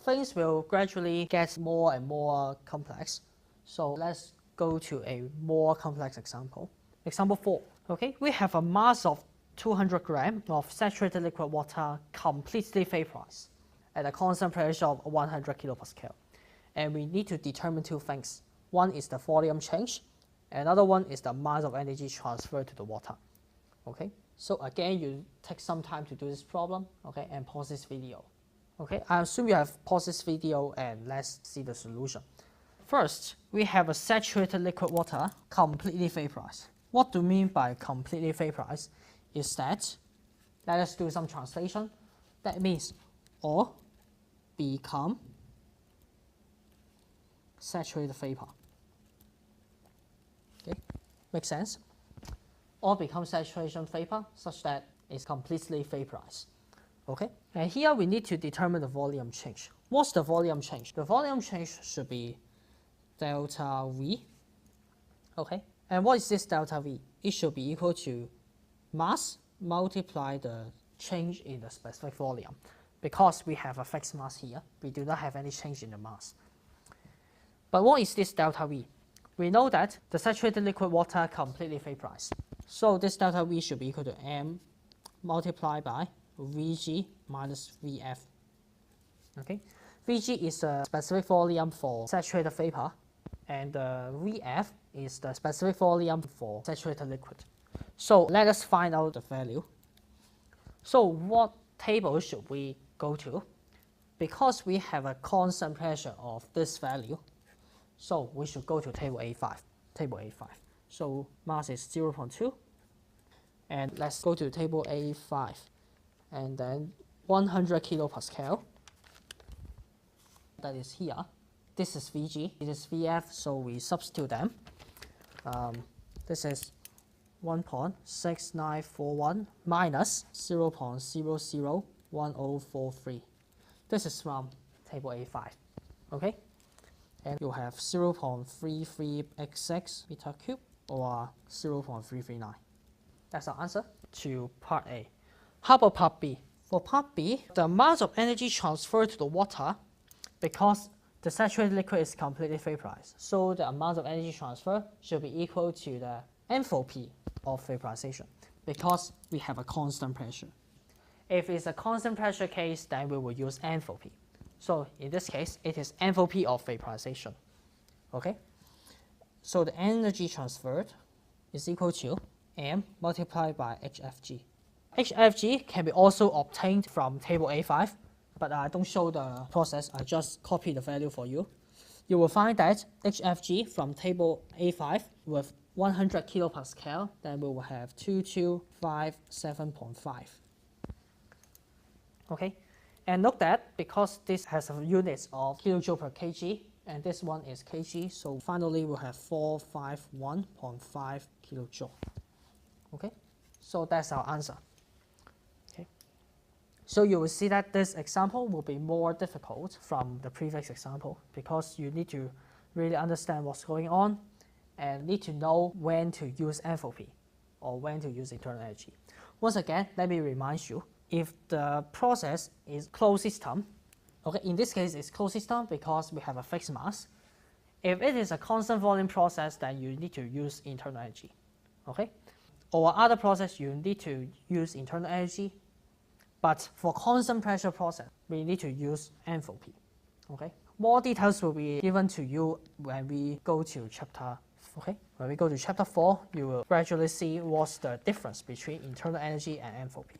things will gradually get more and more complex. So let's go to a more complex example. Example 4. Okay, we have a mass of 200 grams of saturated liquid water completely vaporized at a constant pressure of 100 kilopascal. And we need to determine two things. One is the volume change, another one is the amount of energy transferred to the water. Okay, so again, you take some time to do this problem, okay, and pause this video. Okay, I assume you have paused this video and let's see the solution. First, we have a saturated liquid water completely vaporized. What do we mean by completely vaporized is that, let us do some translation. That means all become saturated vapor. Okay, makes sense? All become saturation vapor such that it's completely vaporized. Okay, and here we need to determine the volume change. What's the volume change? The volume change should be delta V. Okay, and what is this delta V? It should be equal to mass multiply the change in the specific volume. Because we have a fixed mass here, we do not have any change in the mass. But what is this delta V? We know that the saturated liquid water completely vaporized. So this delta V should be equal to M multiplied by Vg minus Vf. Okay, Vg is the specific volume for saturated vapor, and Vf is the specific volume for saturated liquid. So let us find out the value. So what table should we go to? Because we have a constant pressure of this value, so we should go to table A5. Table A5. So mass is 0.2. And let's go to table A5. And then 100 kilopascal. That is here. This is Vg. It is Vf, so we substitute them. This is 1.6941 minus 0.001043. This is from table A5. Okay? And you have 0.33x6 meter cube or 0.339. That's our answer to part A. How about part B? For part B, the amount of energy transferred to the water, because the saturated liquid is completely vaporized, so the amount of energy transfer should be equal to the enthalpy of vaporization, because we have a constant pressure. If it's a constant pressure case, then we will use enthalpy. So in this case, it is enthalpy of vaporization. Okay? So the energy transferred is equal to M multiplied by HFG. HFG can be also obtained from table A5, but I don't show the process, I just copy the value for you. You will find that HFG from table A5 with 100 kilopascal, then we will have 2257.5. Okay, and note that because this has a units of kilojoule per kg, and this one is kg, so finally we'll have 451.5 kilojoule. Okay, so that's our answer. Okay, so you will see that this example will be more difficult from the previous example because you need to really understand what's going on and need to know when to use enthalpy or when to use internal energy. Once again, let me remind you, if the process is closed system, okay, in this case it's closed system because we have a fixed mass. If it is a constant volume process, then you need to use internal energy, okay? Or other process, you need to use internal energy, but for constant pressure process, we need to use enthalpy, okay? More details will be given to you when we go to chapter, okay? When we go to chapter 4, you will gradually see what's the difference between internal energy and enthalpy.